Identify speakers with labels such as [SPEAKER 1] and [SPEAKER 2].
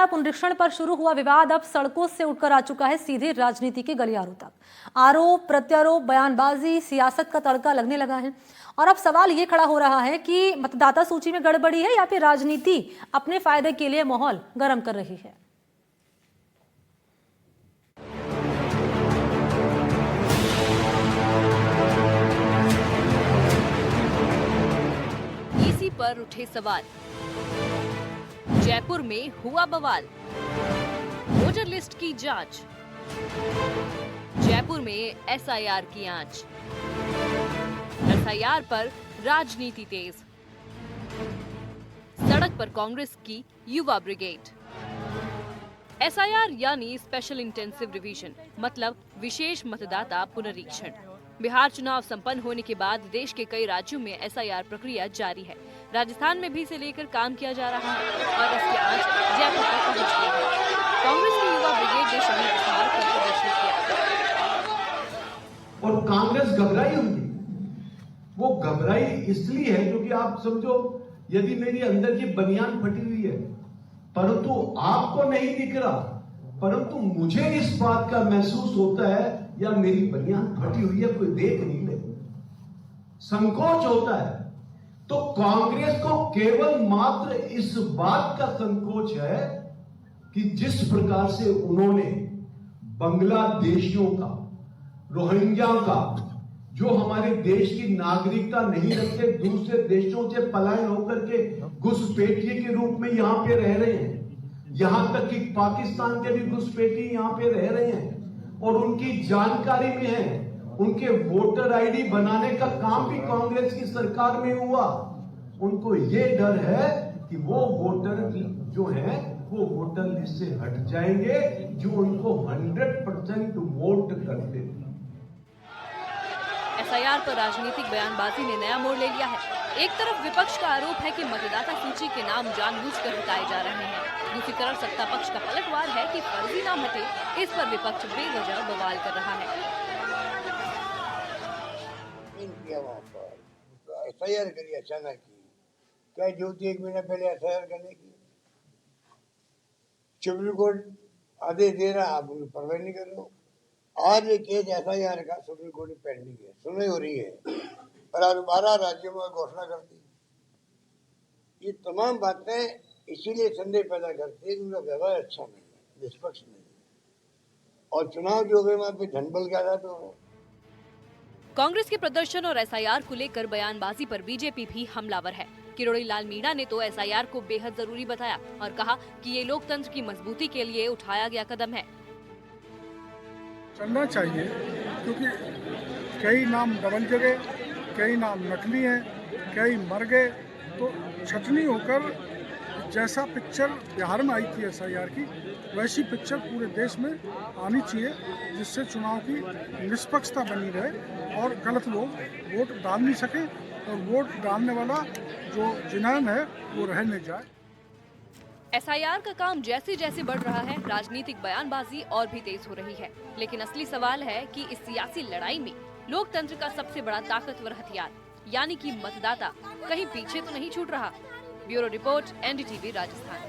[SPEAKER 1] पुनरीक्षण पर शुरू हुआ विवाद अब सड़कों से उठकर आ चुका है सीधे राजनीति के गलियारों तक। आरोप प्रत्यारोप बयानबाजी सियासत का तड़का लगने लगा है और अब सवाल ये खड़ा हो रहा है कि मतदाता सूची में गड़बड़ी है या फिर राजनीति अपने फायदे के लिए माहौल गर्म कर रही है।
[SPEAKER 2] इसी पर उठे सवाल। जयपुर में हुआ बवाल, वोटर लिस्ट की जांच, जयपुर में एसआईआर की आंच, एसआईआर पर राजनीति तेज, सड़क पर कांग्रेस की युवा ब्रिगेड। एसआईआर यानी स्पेशल इंटेंसिव रिवीजन, मतलब विशेष मतदाता पुनरीक्षण। बिहार चुनाव संपन्न होने के बाद देश के कई राज्यों में एसआईआर प्रक्रिया जारी है। राजस्थान में भी इसे लेकर काम किया जा रहा है और इसकी आंच जयपुर तक पहुंच गई है। कांग्रेस की युवा ब्रिगेड ने शहीद स्मारक पर प्रदर्शन किया
[SPEAKER 3] और कांग्रेस घबराई होगी। वो घबराई इसलिए है क्योंकि आप समझो, यदि मेरी अंदर की बनियान फटी हुई है परंतु आपको नहीं दिख रहा, परंतु मुझे इस बात का महसूस होता है या मेरी बनियान फटी हुई है, कोई देख नहीं ले, संकोच होता है। तो कांग्रेस को केवल मात्र इस बात का संकोच है कि जिस प्रकार से उन्होंने बांग्लादेशियों का, रोहिंग्या का, जो हमारे देश की नागरिकता नहीं रखते, दूसरे देशों से पलायन होकर के घुसपैठिए के रूप में यहां पे रह रहे हैं, यहां तक कि पाकिस्तान के भी घुसपैठी यहां पे रह रहे हैं और उनकी जानकारी में है। उनके वोटर आईडी बनाने का काम भी कांग्रेस की सरकार में हुआ। उनको ये डर है कि वो वोटर जो है वो वोटर लिस्ट से हट जाएंगे जो उनको 100% वोट करते थे।
[SPEAKER 2] एसआईआर पर राजनीतिक बयानबाजी ने नया मोड़ ले लिया है। एक तरफ विपक्ष का आरोप है कि मतदाता सूची के नाम जानबूझकर हटाए जा रहे हैं, दूसरी तरफ सत्ता पक्ष का पलटवार है कि फर्जी नाम हटे। इस पर विपक्ष बेवजह बवाल कर रहा है।
[SPEAKER 4] एसआईआर करी अचानक की, क्या जरूरत थी 1 महीना पहले एसआईआर करने की? सुप्रीम कोर्ट आदेश दे रहा, आप उन्हें परवाह नहीं कर रहे हो। आज एक केस एसआईआर का सुप्रीम कोर्ट में पेंडिंग है, सुनवाई हो रही है और आज 12 राज्यों में घोषणा कर दी। ये तमाम बातें इसीलिए संदेह पैदा करती है कि उनका व्यवहार अच्छा नहीं है, निष्पक्ष नहीं है और चुनाव जो हुए वहां पे धनबल क्या था। तो
[SPEAKER 2] कांग्रेस के प्रदर्शन और एसआईआर को लेकर बयानबाजी पर बीजेपी भी हमलावर है। किरोड़ी लाल मीणा ने तो एसआईआर को बेहद जरूरी बताया और कहा कि ये लोकतंत्र की मजबूती के लिए उठाया गया कदम है।
[SPEAKER 5] चलना चाहिए क्योंकि कई नाम डबल जगह, कई नाम नकली हैं, कई मर गए, तो छटनी होकर जैसा पिक्चर बिहार में आई थी एसआईआर की, वैसी पिक्चर पूरे देश में आनी चाहिए जिससे चुनाव की निष्पक्षता बनी रहे और गलत लोग वोट डाल नहीं सके और वोट डालने वाला जो जिनान है वो रह नहीं जाए।
[SPEAKER 2] एसआईआर का काम जैसे जैसे बढ़ रहा है, राजनीतिक बयानबाजी और भी तेज हो रही है। लेकिन असली सवाल है कि इस सियासी लड़ाई में लोकतंत्र का सबसे बड़ा ताकतवर हथियार यानी कि मतदाता कहीं पीछे तो नहीं छूट रहा। Bureau report, NDTV Rajasthan.